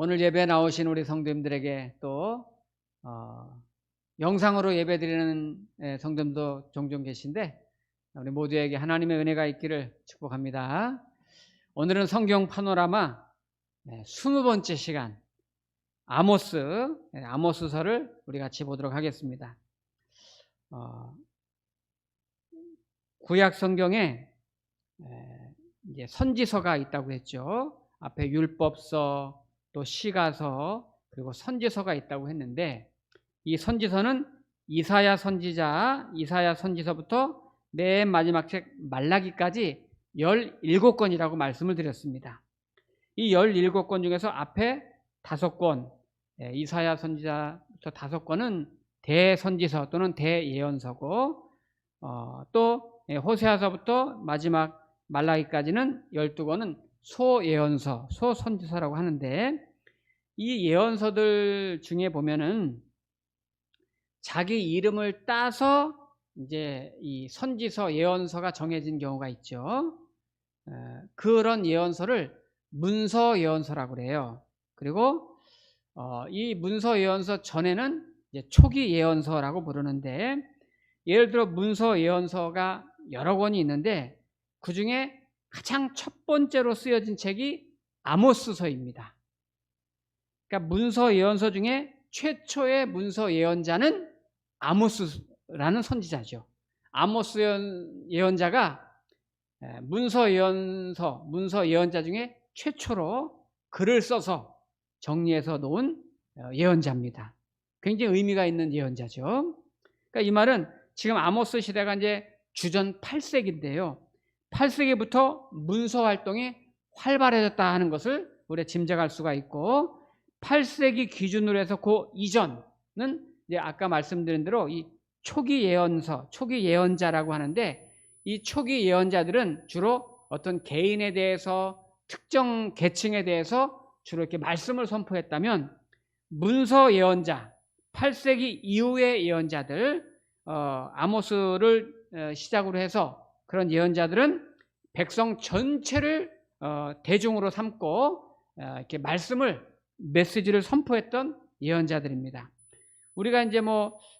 오늘 예배 나오신 우리 성도님들에게 또 영상으로 예배드리는 성도님도 종종 계신데 우리 모두에게 하나님의 은혜가 있기를 축복합니다. 오늘은 성경 파노라마 20번째 시간 아모스서를 우리 같이 보도록 하겠습니다. 구약 성경에 이제 선지서가 있다고 했죠. 앞에 율법서, 또 시가서, 그리고 선지서가 있다고 했는데 이 선지서는 이사야 선지서부터 맨 마지막 책 말라기까지 17권이라고 말씀을 드렸습니다. 이 17권 중에서 앞에 5권, 이사야 선지자부터 5권은 대선지서 또는 대예언서고, 또 호세아서부터 마지막 말라기까지는 12권은 소예언서, 소선지서라고 하는데, 이 예언서들 중에 보면은 자기 이름을 따서 이제 이 선지서, 예언서가 정해진 경우가 있죠. 그런 예언서를 문서 예언서라고 그래요. 그리고 이 문서 예언서 전에는 이제 초기 예언서라고 부르는데, 예를 들어 문서 예언서가 여러 권이 있는데 그 중에 가장 첫 번째로 쓰여진 책이 아모스서입니다. 그러니까 문서 예언서 중에 최초의 문서 예언자는 아모스라는 선지자죠. 아모스 예언자가 문서 예언자 중에 최초로 글을 써서 정리해서 놓은 예언자입니다. 굉장히 의미가 있는 예언자죠. 그러니까 이 말은 지금 아모스 시대가 이제 주전 8세기인데요. 8세기부터 문서 활동이 활발해졌다 하는 것을 우리가 짐작할 수가 있고, 8세기 기준으로 해서 그 이전은 이제 아까 말씀드린 대로 이 초기 예언서, 초기 예언자라고 하는데, 이 초기 예언자들은 주로 어떤 개인에 대해서, 특정 계층에 대해서 주로 이렇게 말씀을 선포했다면, 문서 예언자, 8세기 이후의 예언자들, 아모스를 시작으로 해서 그런 예언자들은 백성 전체를 대중으로 삼고 이렇게 메시지를 선포했던 예언자들입니다. 우리가 이제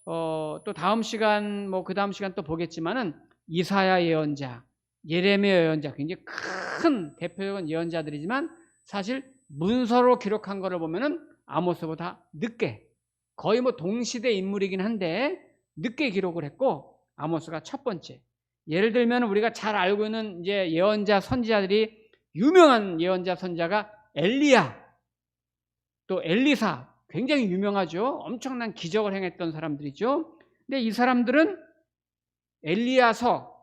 또 다음 시간, 그 다음 시간 또 보겠지만은 이사야 예언자, 예레미야 예언자, 굉장히 큰 대표적인 예언자들이지만 사실 문서로 기록한 거를 보면은 아모스보다 늦게, 거의 동시대 인물이긴 한데 늦게 기록을 했고, 아모스가 첫 번째. 예를 들면 우리가 잘 알고 있는 이제 예언자 선지자들이, 유명한 예언자 선지자가 엘리야, 또 엘리사, 굉장히 유명하죠. 엄청난 기적을 행했던 사람들이죠. 근데 이 사람들은 엘리야서,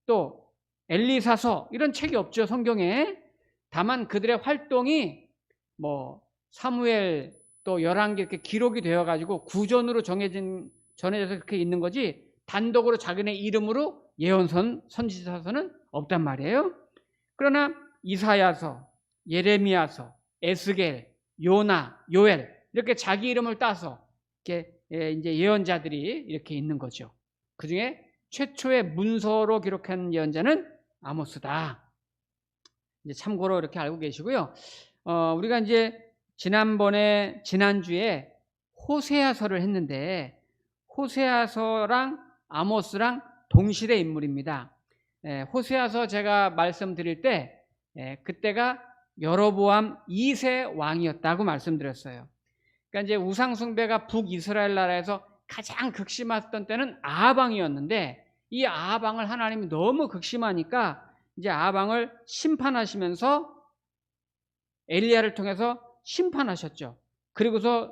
또 엘리사서 이런 책이 없죠, 성경에. 다만 그들의 활동이 사무엘, 또 열왕기 이렇게 기록이 되어가지고 구전으로 전해져서 그렇게 있는 거지, 단독으로 자기네 이름으로 선지자서는 없단 말이에요. 그러나 이사야서, 예레미야서, 에스겔, 요나, 요엘 이렇게 자기 이름을 따서 이렇게 이제 예언자들이 이렇게 있는 거죠. 그 중에 최초의 문서로 기록한 예언자는 아모스다. 이제 참고로 이렇게 알고 계시고요. 우리가 이제 지난주에 호세아서를 했는데, 호세아서랑 아모스랑 동시대 인물입니다. 호세아서 제가 말씀드릴 때 그때가 여로보암 2세 왕이었다고 말씀드렸어요. 그러니까 이제 우상숭배가 북이스라엘 나라에서 가장 극심했던 때는 아합왕이었는데, 이 아합왕을 하나님이 너무 극심하니까 이제 아합왕을 심판하시면서 엘리야를 통해서 심판하셨죠. 그리고서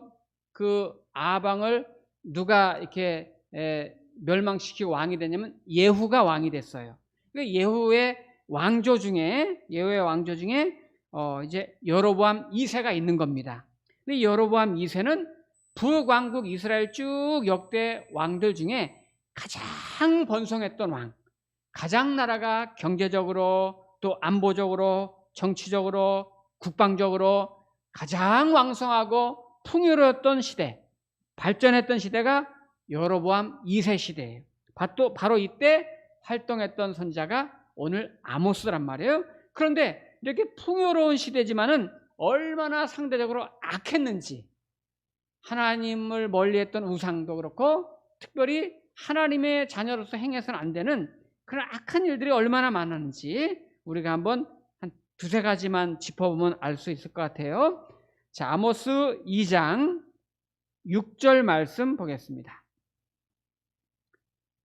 그 아합왕을 누가 이렇게 멸망시키고 왕이 되냐면 예후가 왕이 됐어요. 그러니까 예후의 왕조 중에 이제 여로보암 2세가 있는 겁니다. 근데 여로보암 2세는 북왕국 이스라엘 쭉 역대 왕들 중에 가장 번성했던 왕, 가장 나라가 경제적으로, 또 안보적으로, 정치적으로, 국방적으로 가장 왕성하고 풍요로웠던 시대, 발전했던 시대가 여로보암 2세 시대예요. 바로 이때 활동했던 선지자가 오늘 아모스란 말이에요. 그런데 이렇게 풍요로운 시대지만은 얼마나 상대적으로 악했는지, 하나님을 멀리했던 우상도 그렇고 특별히 하나님의 자녀로서 행해서는 안 되는 그런 악한 일들이 얼마나 많았는지 우리가 한번 한 두세 가지만 짚어보면 알 수 있을 것 같아요. 자, 아모스 2장 6절 말씀 보겠습니다.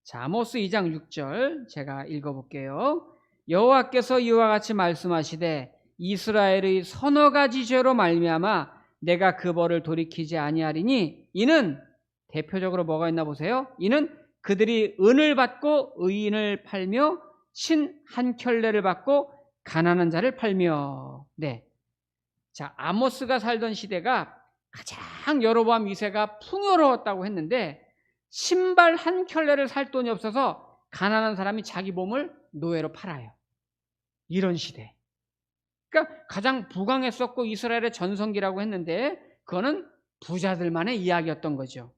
자, 아모스 2장 6절 제가 읽어볼게요. 여호와께서 이와 같이 말씀하시되 이스라엘의 서너 가지 죄로 말미암아 내가 그 벌을 돌이키지 아니하리니, 이는 대표적으로 뭐가 있나 보세요. 이는 그들이 은을 받고 의인을 팔며 신 한 켤레를 받고 가난한 자를 팔며. 네. 자, 아모스가 살던 시대가 가장 여로보암 2세가 풍요로웠다고 했는데 신발 한 켤레를 살 돈이 없어서 가난한 사람이 자기 몸을 노예로 팔아요. 이런 시대. 그러니까 가장 부강했었고 이스라엘의 전성기라고 했는데 그거는 부자들만의 이야기였던 거죠.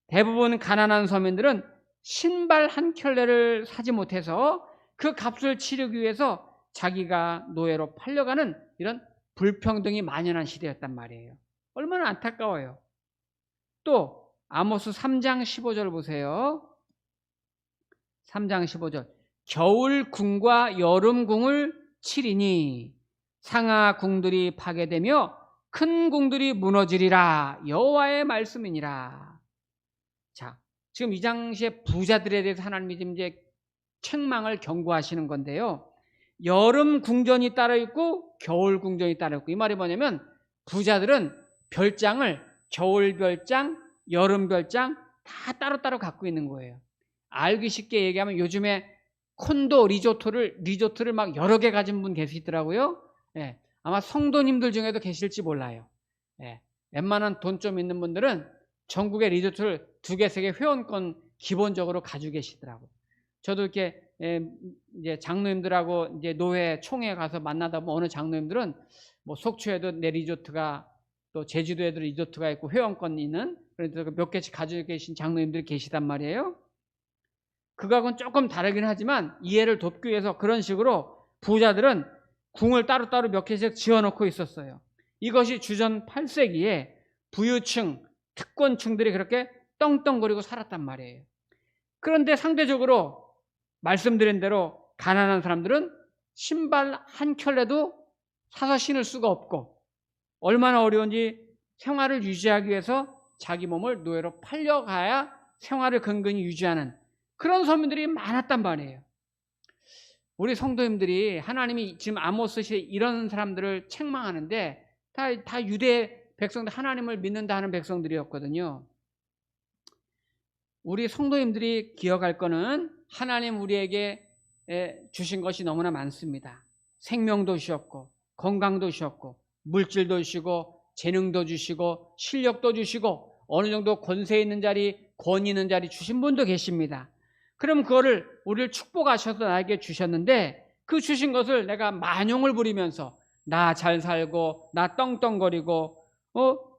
대부분 가난한 서민들은 신발 한 켤레를 사지 못해서 그 값을 치르기 위해서 자기가 노예로 팔려가는 이런 불평등이 만연한 시대였단 말이에요. 얼마나 안타까워요. 또 아모스 3장 15절 보세요. 3장 15절. 겨울 궁과 여름 궁을 치리니 상하 궁들이 파괴되며 큰 궁들이 무너지리라. 여호와의 말씀이니라. 자, 지금 이 당시에 부자들에 대해서 하나님이 지금 이제 책망을 경고하시는 건데요. 여름 궁전이 따로 있고 겨울 궁전이 따로 있고, 이 말이 뭐냐면 부자들은 별장을 겨울 별장, 여름 별장 다 따로따로 갖고 있는 거예요. 알기 쉽게 얘기하면 요즘에 콘도 리조트를 막 여러 개 가진 분 계시더라고요. 예, 아마 성도님들 중에도 계실지 몰라요. 예, 웬만한 돈 좀 있는 분들은 전국의 리조트를 2개, 3개 회원권 기본적으로 가지고 계시더라고요. 저도 이렇게 이제 장로님들하고 이제 노회 총회 가서 만나다 보면 어느 장로님들은 뭐 속초에도 내 리조트가, 또 제주도에도 리조트가 있고 회원권이 있는, 그래서 몇 개씩 가지고 계신 장로님들이 계시단 말이에요. 그거하고는 조금 다르긴 하지만 이해를 돕기 위해서 그런 식으로 부자들은 궁을 따로따로 몇 개씩 지어놓고 있었어요. 이것이 주전 8세기에 부유층, 특권층들이 그렇게 떵떵거리고 살았단 말이에요. 그런데 상대적으로 말씀드린 대로 가난한 사람들은 신발 한 켤레도 사서 신을 수가 없고 얼마나 어려운지 생활을 유지하기 위해서 자기 몸을 노예로 팔려가야 생활을 근근히 유지하는 그런 서민들이 많았단 말이에요. 우리 성도님들이 하나님이 지금 아모스 시대에 이런 사람들을 책망하는데 다 유대 백성들, 하나님을 믿는다 하는 백성들이었거든요. 우리 성도님들이 기억할 거는 하나님 우리에게 주신 것이 너무나 많습니다. 생명도 주셨고 건강도 주셨고 물질도 주시고 재능도 주시고 실력도 주시고 어느 정도 권세 있는 자리, 권위 있는 자리 주신 분도 계십니다. 그럼 그거를 우리를 축복하셔서 나에게 주셨는데 그 주신 것을 내가 만용을 부리면서 나 잘 살고 나 떵떵거리고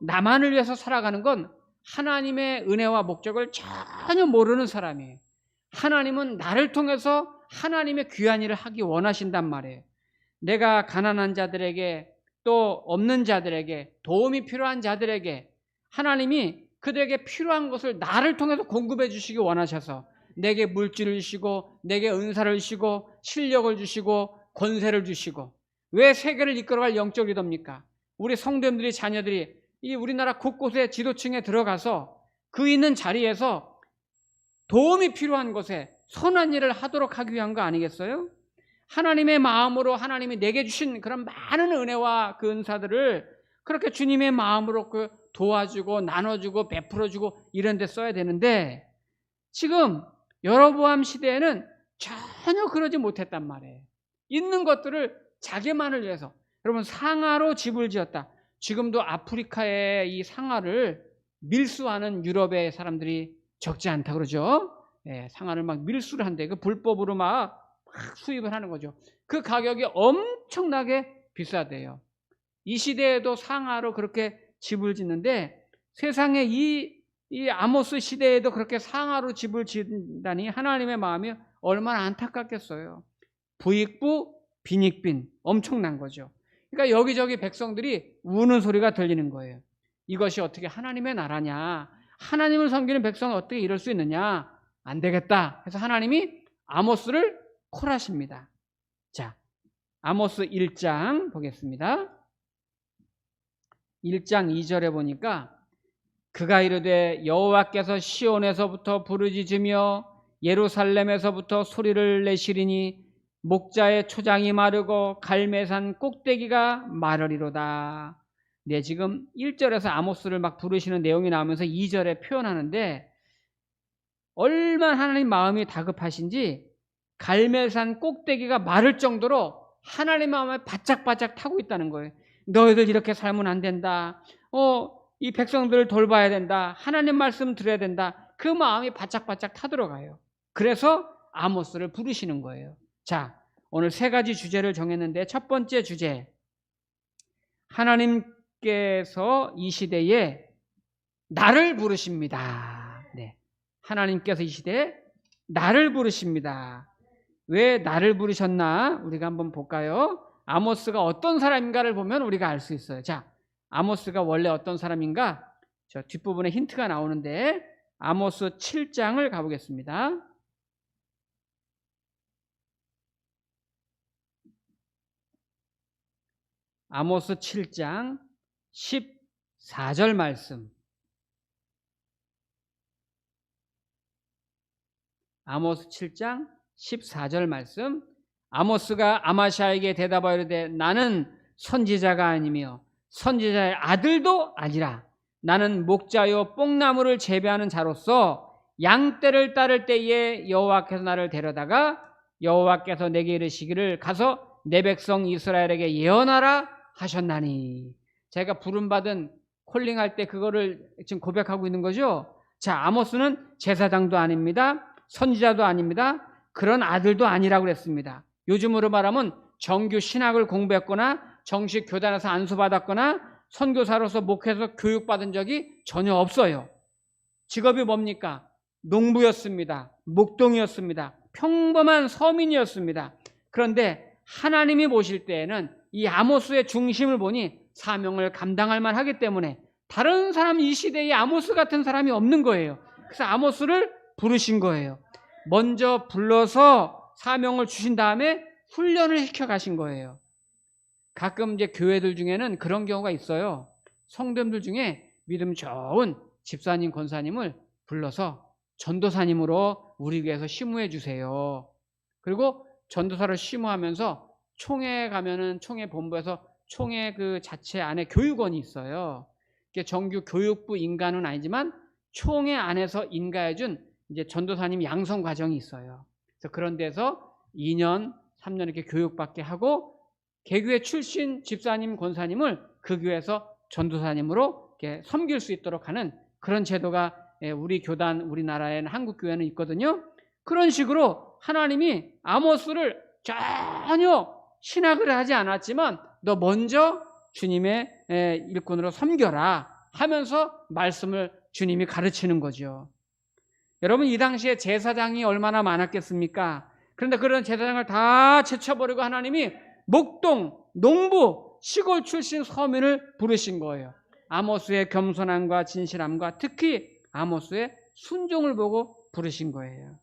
나만을 위해서 살아가는 건 하나님의 은혜와 목적을 전혀 모르는 사람이에요. 하나님은 나를 통해서 하나님의 귀한 일을 하기 원하신단 말이에요. 내가 가난한 자들에게 또 없는 자들에게 도움이 필요한 자들에게 하나님이 그들에게 필요한 것을 나를 통해서 공급해 주시기 원하셔서 내게 물질을 주시고 내게 은사를 주시고 실력을 주시고 권세를 주시고, 왜 세계를 이끌어갈 영적 리더입니까? 우리 성도님들이, 자녀들이 이 우리나라 곳곳에 지도층에 들어가서 그 있는 자리에서 도움이 필요한 곳에 선한 일을 하도록 하기 위한 거 아니겠어요? 하나님의 마음으로 하나님이 내게 주신 그런 많은 은혜와 그 은사들을 그렇게 주님의 마음으로 그 도와주고 나눠주고 베풀어주고 이런 데 써야 되는데 지금 여로보암 시대에는 전혀 그러지 못했단 말이에요. 있는 것들을 자기만을 위해서, 여러분 상하로 집을 지었다. 지금도 아프리카의 이 상하를 밀수하는 유럽의 사람들이 적지 않다 그러죠. 예, 상하를 막 밀수를 한대. 그 불법으로 막 수입을 하는 거죠. 그 가격이 엄청나게 비싸대요. 이 시대에도 상하로 그렇게 집을 짓는데 세상에 이 아모스 시대에도 그렇게 상하로 집을 짓다니 하나님의 마음이 얼마나 안타깝겠어요. 부익부 빈익빈, 엄청난 거죠. 그러니까 여기저기 백성들이 우는 소리가 들리는 거예요. 이것이 어떻게 하나님의 나라냐? 하나님을 섬기는 백성은 어떻게 이럴 수 있느냐? 안 되겠다. 그래서 하나님이 아모스를 콜하십니다. 자, 아모스 1장 보겠습니다. 1장 2절에 보니까 그가 이르되 여호와께서 시온에서부터 부르짖으며 예루살렘에서부터 소리를 내시리니 목자의 초장이 마르고 갈매산 꼭대기가 마르리로다. 네, 지금 1절에서 아모스를 막 부르시는 내용이 나오면서 2절에 표현하는데 얼마나 하나님 마음이 다급하신지 갈멜산 꼭대기가 마를 정도로 하나님 마음에 바짝바짝 타고 있다는 거예요. 너희들 이렇게 살면 안 된다. 이 백성들을 돌봐야 된다. 하나님 말씀 들어야 된다. 그 마음이 바짝바짝 타들어가요. 그래서 아모스를 부르시는 거예요. 자, 오늘 세 가지 주제를 정했는데 첫 번째 주제, 하나님께서 이 시대에 나를 부르십니다. 네, 하나님께서 이 시대에 나를 부르십니다. 왜 나를 부르셨나? 우리가 한번 볼까요? 아모스가 어떤 사람인가를 보면 우리가 알 수 있어요. 자, 아모스가 원래 어떤 사람인가? 저 뒷부분에 힌트가 나오는데 아모스 7장을 가보겠습니다. 아모스 7장 14절 말씀. 아모스 7장 14절 말씀. 아모스가 아마샤에게 대답하여 이르되 나는 선지자가 아니며 선지자의 아들도 아니라 나는 목자요 뽕나무를 재배하는 자로서 양떼를 따를 때에 여호와께서 나를 데려다가 여호와께서 내게 이르시기를 가서 내 백성 이스라엘에게 예언하라 하셨나니. 제가 부름받은 콜링할 때 그거를 지금 고백하고 있는 거죠. 자, 아모스는 제사장도 아닙니다. 선지자도 아닙니다. 그런 아들도 아니라고 그랬습니다. 요즘으로 말하면 정규 신학을 공부했거나 정식 교단에서 안수받았거나 선교사로서 목회에서 교육받은 적이 전혀 없어요. 직업이 뭡니까? 농부였습니다. 목동이었습니다. 평범한 서민이었습니다. 그런데 하나님이 보실 때에는 이 아모스의 중심을 보니 사명을 감당할 만하기 때문에 다른 사람, 이 시대에 아모스 같은 사람이 없는 거예요. 그래서 아모스를 부르신 거예요. 먼저 불러서 사명을 주신 다음에 훈련을 시켜 가신 거예요. 가끔 이제 교회들 중에는 그런 경우가 있어요. 성도님들 중에 믿음 좋은 집사님, 권사님을 불러서 전도사님으로 우리 교회에서 심우해 주세요. 그리고 전도사를 심우하면서 총회 가면은 총회 본부에서 총회 그 자체 안에 교육원이 있어요. 이게 정규 교육부 인가는 아니지만 총회 안에서 인가해준 이제 전도사님 양성 과정이 있어요. 그래서 그런 데서 2년, 3년 이렇게 교육받게 하고 개교회 출신 집사님, 권사님을 그 교회에서 전도사님으로 이렇게 섬길 수 있도록 하는 그런 제도가 우리 교단, 우리나라에는 한국 교회는 있거든요. 그런 식으로 하나님이 아모스를 전혀 신학을 하지 않았지만 너 먼저 주님의 일꾼으로 섬겨라 하면서 말씀을 주님이 가르치는 거죠. 여러분, 이 당시에 제사장이 얼마나 많았겠습니까? 그런데 그런 제사장을 다 제쳐버리고 하나님이 목동, 농부, 시골 출신 서민을 부르신 거예요. 아모스의 겸손함과 진실함과 특히 아모스의 순종을 보고 부르신 거예요.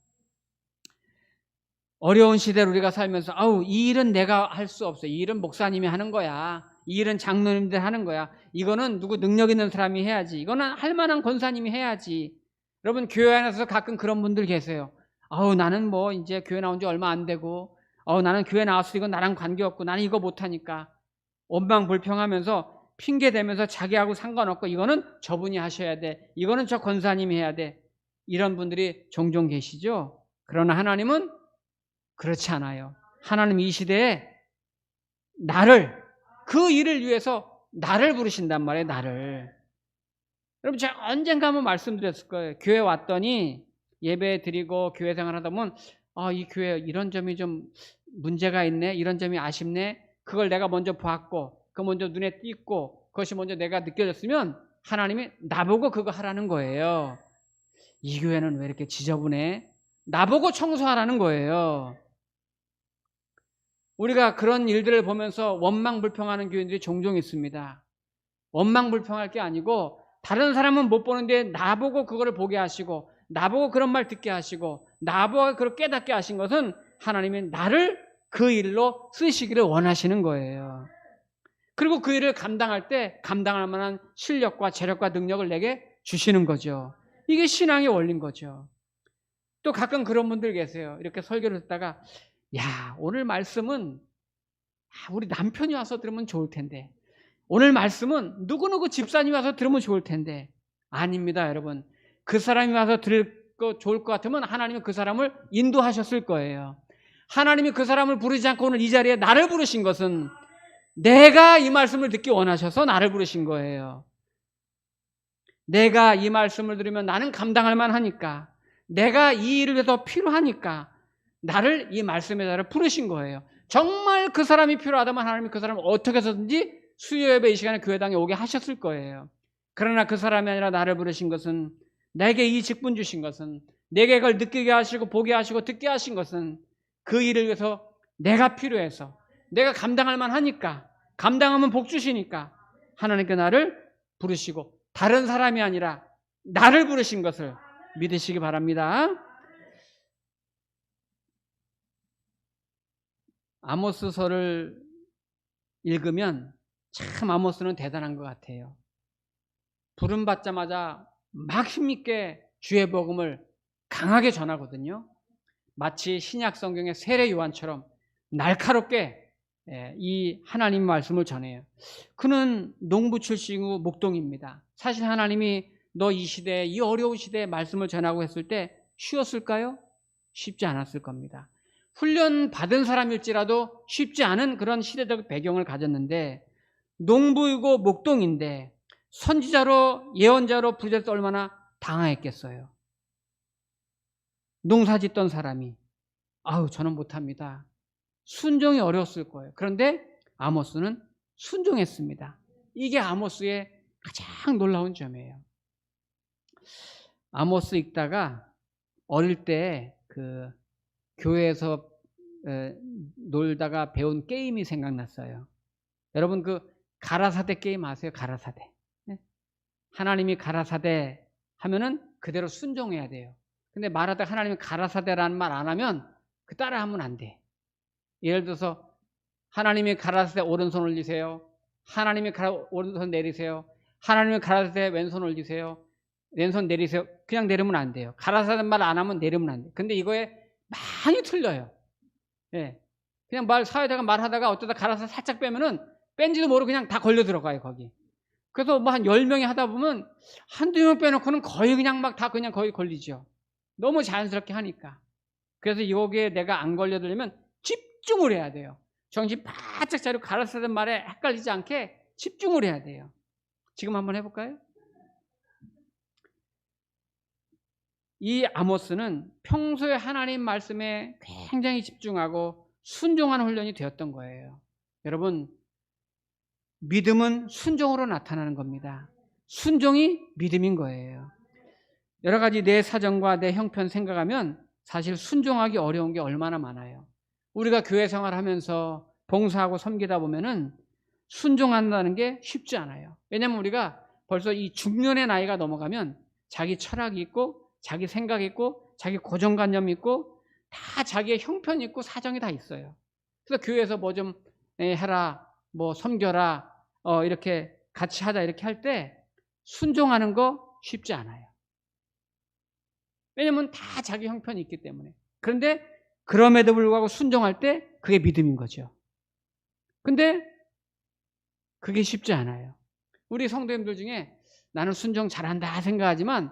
어려운 시대를 우리가 살면서 이 일은 내가 할 수 없어. 이 일은 목사님이 하는 거야. 이 일은 장로님들 하는 거야. 이거는 누구 능력 있는 사람이 해야지. 이거는 할 만한 권사님이 해야지. 여러분, 교회 안에서 가끔 그런 분들 계세요. 나는 뭐 이제 교회 나온 지 얼마 안 되고 나는 교회 나왔을 이건 나랑 관계없고 나는 이거 못하니까 원망불평하면서 핑계대면서 자기하고 상관없고 이거는 저분이 하셔야 돼. 이거는 저 권사님이 해야 돼. 이런 분들이 종종 계시죠. 그러나 하나님은 그렇지 않아요. 하나님 이 시대에 그 일을 위해서 나를 부르신단 말이에요. 나를. 여러분, 제가 언젠가 한번 말씀드렸을 거예요. 교회 왔더니 예배 드리고 교회 생활하다 보면 이 교회 이런 점이 좀 문제가 있네, 이런 점이 아쉽네. 그걸 내가 먼저 봤고 그 먼저 눈에 띄고 그것이 먼저 내가 느껴졌으면 하나님이 나보고 그거 하라는 거예요. 이 교회는 왜 이렇게 지저분해? 나보고 청소하라는 거예요. 우리가 그런 일들을 보면서 원망불평하는 교인들이 종종 있습니다. 원망불평할 게 아니고 다른 사람은 못 보는데 나보고 그거를 보게 하시고 나보고 그런 말 듣게 하시고 나보고 그걸 깨닫게 하신 것은 하나님이 나를 그 일로 쓰시기를 원하시는 거예요. 그리고 그 일을 감당할 때 감당할 만한 실력과 재력과 능력을 내게 주시는 거죠. 이게 신앙의 원리인 거죠. 또 가끔 그런 분들 계세요. 이렇게 설교를 듣다가 야, 오늘 말씀은 우리 남편이 와서 들으면 좋을 텐데 오늘 말씀은 누구누구 집사님이 와서 들으면 좋을 텐데 아닙니다, 여러분. 그 사람이 와서 들을 거 좋을 것 같으면 하나님은 그 사람을 인도하셨을 거예요. 하나님이 그 사람을 부르지 않고 오늘 이 자리에 나를 부르신 것은 내가 이 말씀을 듣기 원하셔서 나를 부르신 거예요. 내가 이 말씀을 들으면 나는 감당할 만하니까 내가 이 일을 위해서 필요하니까 나를 이 말씀의 자리에 부르신 거예요. 정말 그 사람이 필요하다면 하나님이 그 사람을 어떻게 해서든지 수요예배 이 시간에 교회당에 오게 하셨을 거예요. 그러나 그 사람이 아니라 나를 부르신 것은 내게 이 직분 주신 것은 내게 그걸 느끼게 하시고 보게 하시고 듣게 하신 것은 그 일을 위해서 내가 필요해서 내가 감당할 만하니까 감당하면 복 주시니까 하나님께 나를 부르시고 다른 사람이 아니라 나를 부르신 것을 믿으시기 바랍니다. 아모스서를 읽으면 참 아모스는 대단한 것 같아요. 부름받자마자 막 힘있게 주의 복음을 강하게 전하거든요. 마치 신약 성경의 세례 요한처럼 날카롭게 이 하나님 말씀을 전해요. 그는 농부 출신이고 목동입니다. 사실 하나님이 너 이 시대에 이 어려운 시대에 말씀을 전하고 했을 때 쉬웠을까요? 쉽지 않았을 겁니다. 훈련 받은 사람일지라도 쉽지 않은 그런 시대적 배경을 가졌는데 농부이고 목동인데 선지자로 예언자로 부르짖을 때 얼마나 당황했겠어요. 농사 짓던 사람이 아우 저는 못합니다. 순종이 어려웠을 거예요. 그런데 아모스는 순종했습니다. 이게 아모스의 가장 놀라운 점이에요. 아모스 읽다가 어릴 때 그 교회에서 놀다가 배운 게임이 생각났어요. 여러분 그 가라사대 게임 아세요? 가라사대. 하나님이 가라사대 하면은 그대로 순종해야 돼요. 근데 말하다가 하나님이 가라사대라는 말 안 하면 그 따라 하면 안 돼. 예를 들어서 하나님이 가라사대 오른손 올리세요. 하나님이 오른손 내리세요. 하나님이 가라사대 왼손 올리세요. 왼손 내리세요. 그냥 내리면 안 돼요. 가라사대 말 안 하면 내리면 안 돼요. 근데 이거에 많이 틀려요. 예. 그냥 사회자가 말하다가 어쩌다 가라사대 살짝 빼면은 뺀지도 모르고 그냥 다 걸려 들어가요, 거기. 그래서 뭐 한 10명이 하다 보면 한두 명 빼놓고는 거의 그냥 막 다 그냥 거의 걸리죠. 너무 자연스럽게 하니까. 그래서 여기에 내가 안 걸려들려면 집중을 해야 돼요. 정신 바짝 차리고 가라사대 말에 헷갈리지 않게 집중을 해야 돼요. 지금 한번 해볼까요? 이 아모스는 평소에 하나님 말씀에 굉장히 집중하고 순종하는 훈련이 되었던 거예요. 여러분, 믿음은 순종으로 나타나는 겁니다. 순종이 믿음인 거예요. 여러 가지 내 사정과 내 형편 생각하면 사실 순종하기 어려운 게 얼마나 많아요. 우리가 교회 생활하면서 봉사하고 섬기다 보면은 순종한다는 게 쉽지 않아요. 왜냐하면 우리가 벌써 이 중년의 나이가 넘어가면 자기 철학이 있고 자기 생각이 있고 자기 고정관념이 있고 다 자기의 형편이 있고 사정이 다 있어요. 그래서 교회에서 뭐 좀 해라, 뭐 섬겨라, 이렇게 같이 하자 이렇게 할 때 순종하는 거 쉽지 않아요. 왜냐하면 다 자기 형편이 있기 때문에. 그런데 그럼에도 불구하고 순종할 때 그게 믿음인 거죠. 근데 그게 쉽지 않아요. 우리 성도님들 중에 나는 순종 잘한다 생각하지만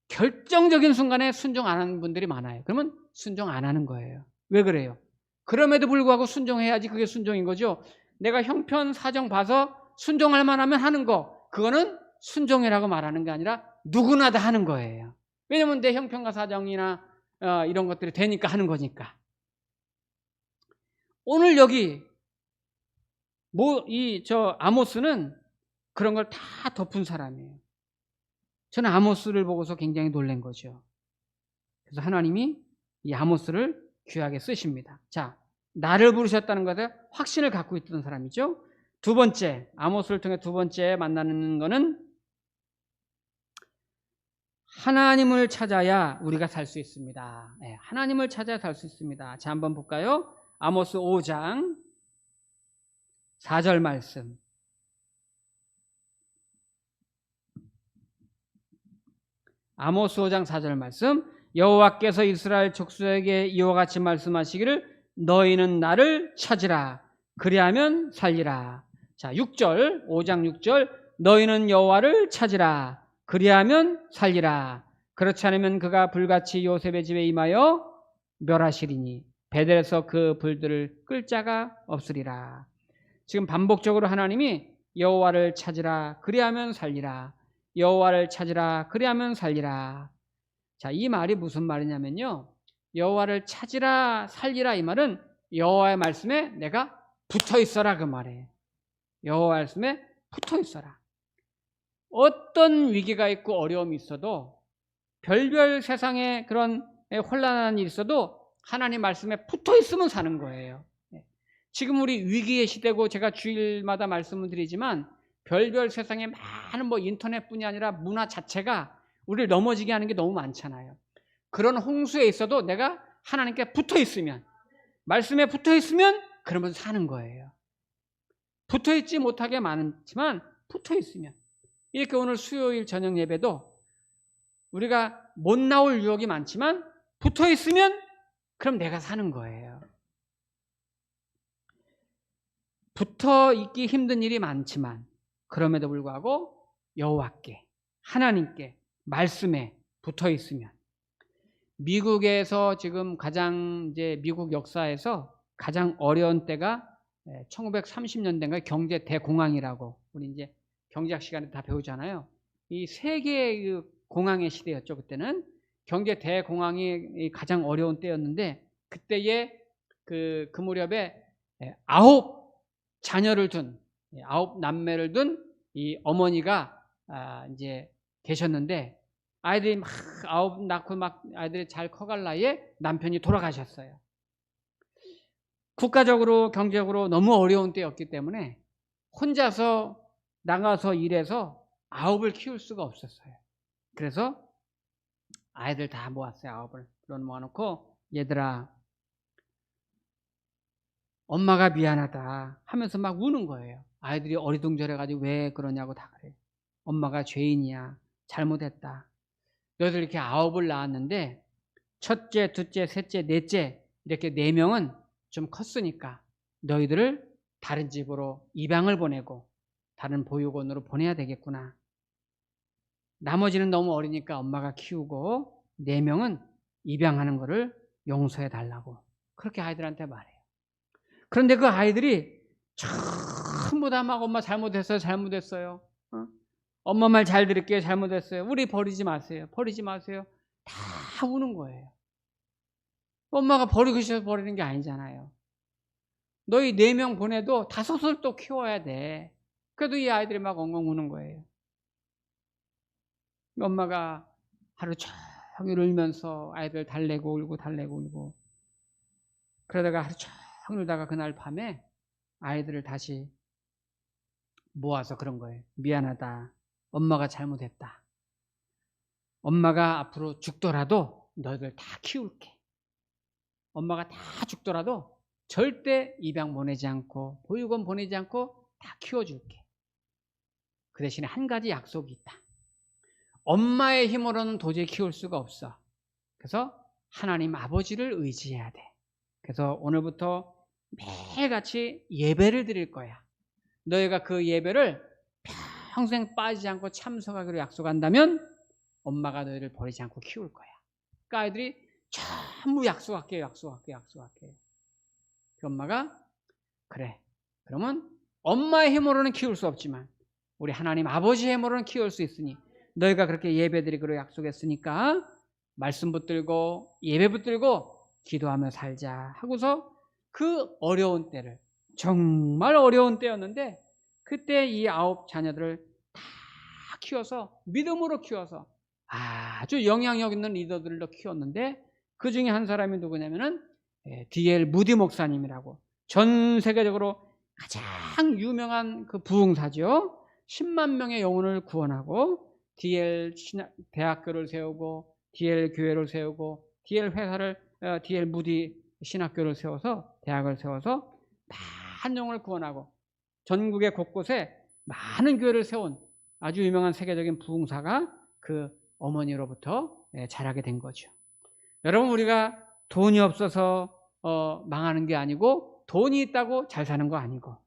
결정적인 순간에 순종 안 하는 분들이 많아요. 그러면 순종 안 하는 거예요. 왜 그래요? 그럼에도 불구하고 순종해야지 그게 순종인 거죠. 내가 형편 사정 봐서 순종할 만하면 하는 거, 그거는 순종이라고 말하는 게 아니라 누구나 다 하는 거예요. 왜냐면 내 형편과 사정이나 이런 것들이 되니까 하는 거니까. 오늘 여기 아모스는 그런 걸 다 덮은 사람이에요. 저는 아모스를 보고서 굉장히 놀란 거죠. 그래서 하나님이 이 아모스를 귀하게 쓰십니다. 자, 나를 부르셨다는 것에 확신을 갖고 있던 사람이죠. 두 번째, 아모스를 통해 두 번째 만나는 것은 하나님을 찾아야 우리가 살 수 있습니다. 네, 하나님을 찾아야 살 수 있습니다. 자, 한번 볼까요? 아모스 5장 4절 말씀. 아모스 5장 4절 말씀. 여호와께서 이스라엘 족속에게 이와 같이 말씀하시기를 너희는 나를 찾으라. 그리하면 살리라. 자, 6절, 5장 6절. 너희는 여호와를 찾으라. 그리하면 살리라. 그렇지 않으면 그가 불같이 요셉의 집에 임하여 멸하시리니 베델에서 그 불들을 끌 자가 없으리라. 지금 반복적으로 하나님이 여호와를 찾으라. 그리하면 살리라. 여호와를 찾으라. 그리하면 살리라. 자, 이 말이 무슨 말이냐면요. 여호와를 찾으라, 살리라 이 말은 여호와의 말씀에 내가 붙어 있어라 그 말이에요. 여호와의 말씀에 붙어 있어라. 어떤 위기가 있고 어려움이 있어도 별별 세상에 그런 혼란한 일이 있어도 하나님 말씀에 붙어 있으면 사는 거예요. 지금 우리 위기의 시대고 제가 주일마다 말씀을 드리지만 별별 세상에 많은 인터넷뿐이 아니라 문화 자체가 우리를 넘어지게 하는 게 너무 많잖아요. 그런 홍수에 있어도 내가 하나님께 붙어 있으면, 말씀에 붙어 있으면 그러면 사는 거예요. 붙어 있지 못하게 많지만 붙어 있으면. 이렇게 오늘 수요일 저녁 예배도 우리가 못 나올 유혹이 많지만 붙어 있으면 그럼 내가 사는 거예요. 붙어 있기 힘든 일이 많지만 그럼에도 불구하고 여호와께, 하나님께, 말씀에 붙어 있으면, 미국에서 지금 미국 역사에서 가장 어려운 때가 1930년대인가 경제 대공황이라고 우리 이제 경제학 시간에 다 배우잖아요. 이 세계의 공황의 시대였죠. 그때는 경제 대공황이 가장 어려운 때였는데 그때에 그 무렵에 9 자녀를 둔 9 남매를 둔 이 어머니가 이제 계셨는데 아이들이 막 9 낳고 막 아이들이 잘 커갈 나이에 남편이 돌아가셨어요. 국가적으로 경제적으로 너무 어려운 때였기 때문에 혼자서 나가서 일해서 9을 키울 수가 없었어요. 그래서 아이들 다 모았어요. 9을 그런 모아놓고 얘들아 엄마가 미안하다 하면서 막 우는 거예요. 아이들이 어리둥절해가지고 왜 그러냐고 다 그래요. 엄마가 죄인이야. 잘못했다. 너희들 이렇게 9을 낳았는데 첫째, 둘째, 셋째, 넷째 이렇게 4명은 좀 컸으니까 너희들을 다른 집으로 입양을 보내고 다른 보육원으로 보내야 되겠구나. 나머지는 너무 어리니까 엄마가 키우고 4명은 입양하는 거를 용서해 달라고 그렇게 아이들한테 말해요. 그런데 그 아이들이 전부 다 막 엄마 잘못했어요. 엄마 말 잘 들을게요. 잘못했어요. 우리 버리지 마세요. 다 우는 거예요. 엄마가 버리고 싶어서 버리는 게 아니잖아요. 너희 4명 보내도 5을 또 키워야 돼. 그래도 이 아이들이 막 엉엉 우는 거예요. 엄마가 하루 종일 울면서 아이들 달래고 울고 그러다가 하루 종일 울다가 그날 밤에 아이들을 다시 모아서 그런 거예요. 미안하다. 엄마가 잘못했다. 엄마가 앞으로 죽더라도 너희들 다 키울게. 엄마가 다 죽더라도 절대 입양 보내지 않고 보육원 보내지 않고 다 키워줄게. 그 대신에 한 가지 약속이 있다. 엄마의 힘으로는 도저히 키울 수가 없어. 그래서 하나님 아버지를 의지해야 돼. 그래서 오늘부터 매일같이 예배를 드릴 거야. 너희가 그 예배를 평생 빠지지 않고 참석하기로 약속한다면 엄마가 너희를 버리지 않고 키울 거야. 그러니까 아이들이 전부 약속할게요. 그 엄마가 그래. 그러면 엄마의 힘으로는 키울 수 없지만 우리 하나님 아버지의 힘으로는 키울 수 있으니 너희가 그렇게 예배드리기로 약속했으니까 말씀 붙들고 예배 붙들고 기도하며 살자 하고서 그 어려운 때를 정말 어려운 때였는데 그때 이 9 자녀들을 다 키워서 믿음으로 키워서 아주 영향력 있는 리더들로 키웠는데 그 중에 한 사람이 누구냐면은 D.L. 무디 목사님이라고 전 세계적으로 가장 유명한 그 부흥사죠. 10만 명의 영혼을 구원하고 D.L. 대학교를 세우고 D.L. 교회를 세우고 D.L. 무디 신학교를 세워서 대학을 세워서 많은 영혼을 구원하고 전국의 곳곳에 많은 교회를 세운 아주 유명한 세계적인 부흥사가 그 어머니로부터 자라게 된 거죠. 여러분, 우리가 돈이 없어서 망하는 게 아니고 돈이 있다고 잘 사는 거 아니고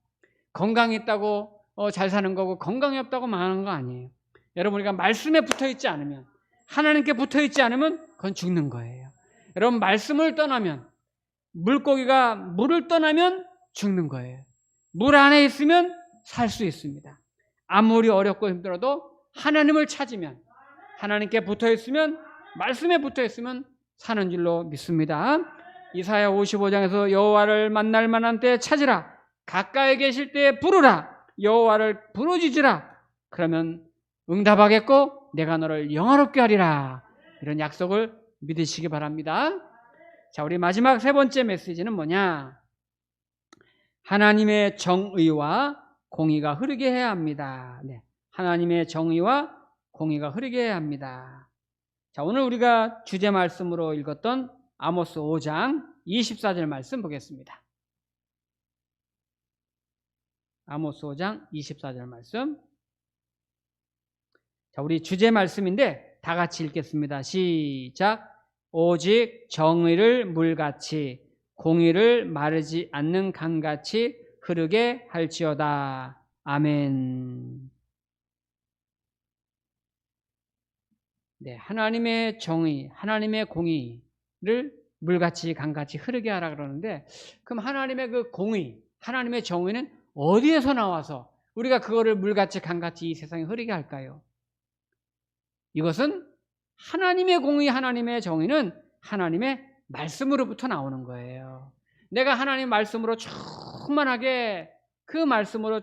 건강이 있다고 잘 사는 거고 건강이 없다고 망하는 거 아니에요. 여러분, 우리가 말씀에 붙어 있지 않으면, 하나님께 붙어 있지 않으면 그건 죽는 거예요. 여러분, 말씀을 떠나면, 물고기가 물을 떠나면 죽는 거예요. 물 안에 있으면 살 수 있습니다. 아무리 어렵고 힘들어도 하나님을 찾으면, 하나님께 붙어 있으면, 말씀에 붙어 있으면 사는 줄로 믿습니다. 이사야 55장에서 여호와를 만날 만한 때에 찾으라, 가까이 계실 때에 부르라, 여호와를 부르짖으라, 그러면 응답하겠고 내가 너를 영화롭게 하리라. 이런 약속을 믿으시기 바랍니다. 자, 우리 마지막 세 번째 메시지는 뭐냐? 하나님의 정의와 공의가 흐르게 해야 합니다. 네, 하나님의 정의와 공의가 흐르게 해야 합니다. 자, 오늘 우리가 주제 말씀으로 읽었던 아모스 5장 24절 말씀 보겠습니다. 아모스 5장 24절 말씀. 자, 우리 주제 말씀인데 다 같이 읽겠습니다. 시작. 오직 정의를 물같이 공의를 마르지 않는 강같이 흐르게 할지어다. 아멘. 네, 하나님의 정의, 하나님의 공의를 물같이 강같이 흐르게 하라 그러는데, 그럼 하나님의 그 공의, 하나님의 정의는 어디에서 나와서 우리가 그거를 물같이 강같이 이 세상에 흐르게 할까요? 이것은 하나님의 공의, 하나님의 정의는 하나님의 말씀으로부터 나오는 거예요. 내가 하나님 말씀으로 충만하게 그 말씀으로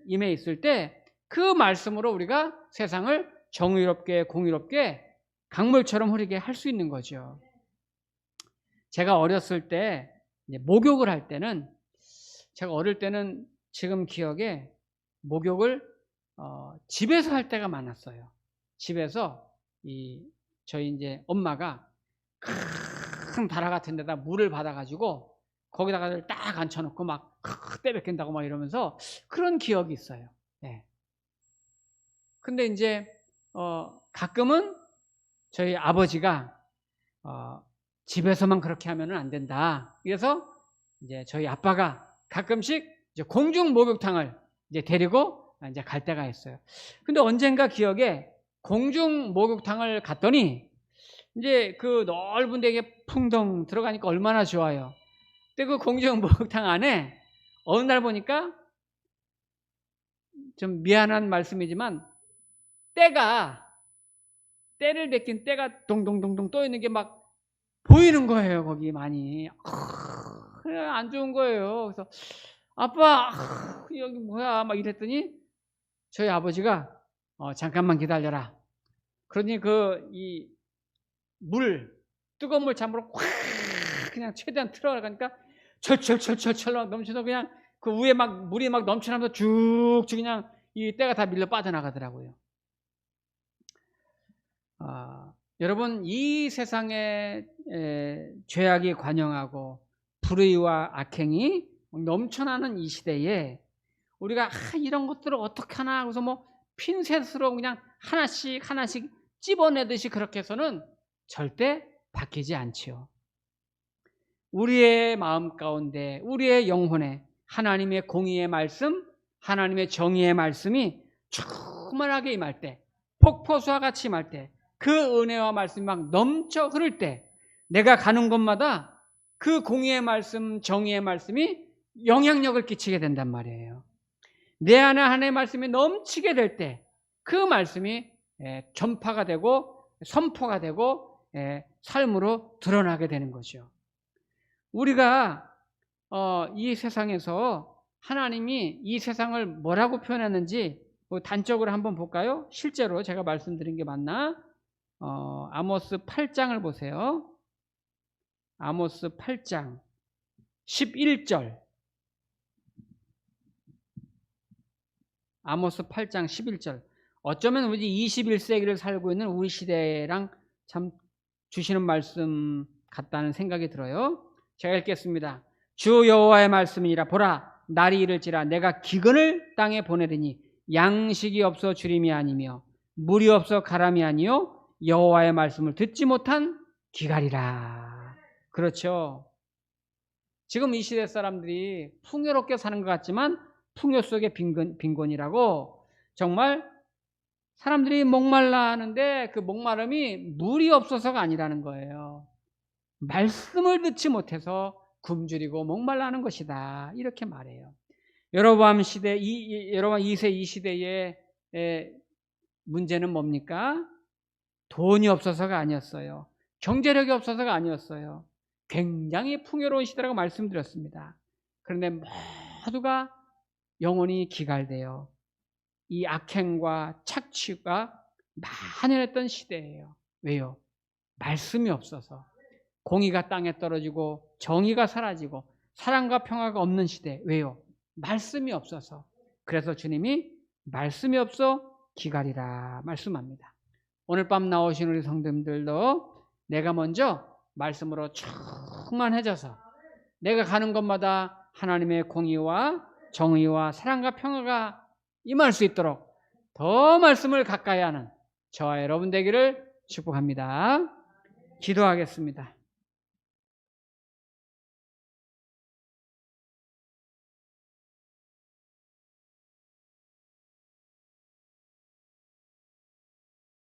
임해 있을 때 그 말씀으로 우리가 세상을 정의롭게 공의롭게 강물처럼 흐르게 할 수 있는 거죠. 제가 어렸을 때 목욕을 할 때는, 제가 어릴 때는 지금 기억에 목욕을 집에서 할 때가 많았어요. 집에서 저희 이제 엄마가 큰 다라 같은 데다 물을 받아가지고 거기다가 딱 앉혀놓고 막 떼뱉긴다고 막 이러면서 그런 기억이 있어요. 네. 근데 이제 가끔은 저희 아버지가 집에서만 그렇게 하면은 안 된다. 그래서 이제 저희 아빠가 가끔씩 이제 공중 목욕탕을 이제 데리고 이제 갈 때가 있어요. 근데 언젠가 기억에 공중 목욕탕을 갔더니 이제 그 넓은 데에 풍덩 들어가니까 얼마나 좋아요. 근데 그 공중 목욕탕 안에 어느 날 보니까, 좀 미안한 말씀이지만, 때를 벗긴 때가 동동동동 떠 있는 게 막 보이는 거예요. 거기 많이. 안 좋은 거예요. 그래서 아빠, 여기 뭐야 막 이랬더니 저희 아버지가 잠깐만 기다려라. 그러니 뜨거운 물 잠으로 확 그냥 최대한 틀어가니까 철철철철철 넘쳐서 그냥 그 위에 막 물이 막 넘쳐나면서 쭉쭉 그냥 이 때가 다 밀려 빠져나가더라고요. 여러분, 이 세상에 죄악이 관영하고 불의와 악행이 넘쳐나는 이 시대에 우리가 이런 것들을 어떻게 하나 그래서 뭐 핀셋으로 그냥 하나씩 찝어내듯이 그렇게 해서는 절대 바뀌지 않지요. 우리의 마음 가운데, 우리의 영혼에 하나님의 공의의 말씀, 하나님의 정의의 말씀이 충만하게 임할 때, 폭포수와 같이 임할 때, 그 은혜와 말씀이 막 넘쳐 흐를 때, 내가 가는 곳마다 그 공의의 말씀, 정의의 말씀이 영향력을 끼치게 된단 말이에요. 내 안에 하나님의 말씀이 넘치게 될 때 그 말씀이 전파가 되고 선포가 되고 삶으로 드러나게 되는 거죠. 우리가 이 세상에서 하나님이 이 세상을 뭐라고 표현했는지 단적으로 한번 볼까요? 실제로 제가 말씀드린 게 맞나? 아모스 8장을 보세요. 아모스 8장 11절. 아모스 8장 11절. 어쩌면 우리 21세기를 살고 있는 우리 시대랑 참 주시는 말씀 같다는 생각이 들어요. 제가 읽겠습니다. 주 여호와의 말씀이니라. 보라, 날이 이를지라 내가 기근을 땅에 보내리니 양식이 없어 주림이 아니며 물이 없어 가람이 아니요 여호와의 말씀을 듣지 못한 기갈이라. 그렇죠. 지금 이 시대 사람들이 풍요롭게 사는 것 같지만 풍요 속의 빈곤이라고. 정말 사람들이 목말라 하는데 그 목마름이 물이 없어서가 아니라는 거예요. 말씀을 듣지 못해서 굶주리고 목말라 하는 것이다. 이렇게 말해요. 여로보암 시대, 여로보암 2세 이 시대의 문제는 뭡니까? 돈이 없어서가 아니었어요. 경제력이 없어서가 아니었어요. 굉장히 풍요로운 시대라고 말씀드렸습니다. 그런데 모두가 영혼이 기갈되어 이 악행과 착취가 만연했던 시대예요. 왜요? 말씀이 없어서. 공의가 땅에 떨어지고 정의가 사라지고 사랑과 평화가 없는 시대. 왜요? 말씀이 없어서. 그래서 주님이 말씀이 없어 기갈이라 말씀합니다. 오늘 밤 나오신 우리 성도님들도 내가 먼저 말씀으로 충만해져서 내가 가는 곳마다 하나님의 공의와 정의와 사랑과 평화가 임할 수 있도록 더 말씀을 가까이 하는 저와 여러분 되기를 축복합니다. 기도하겠습니다.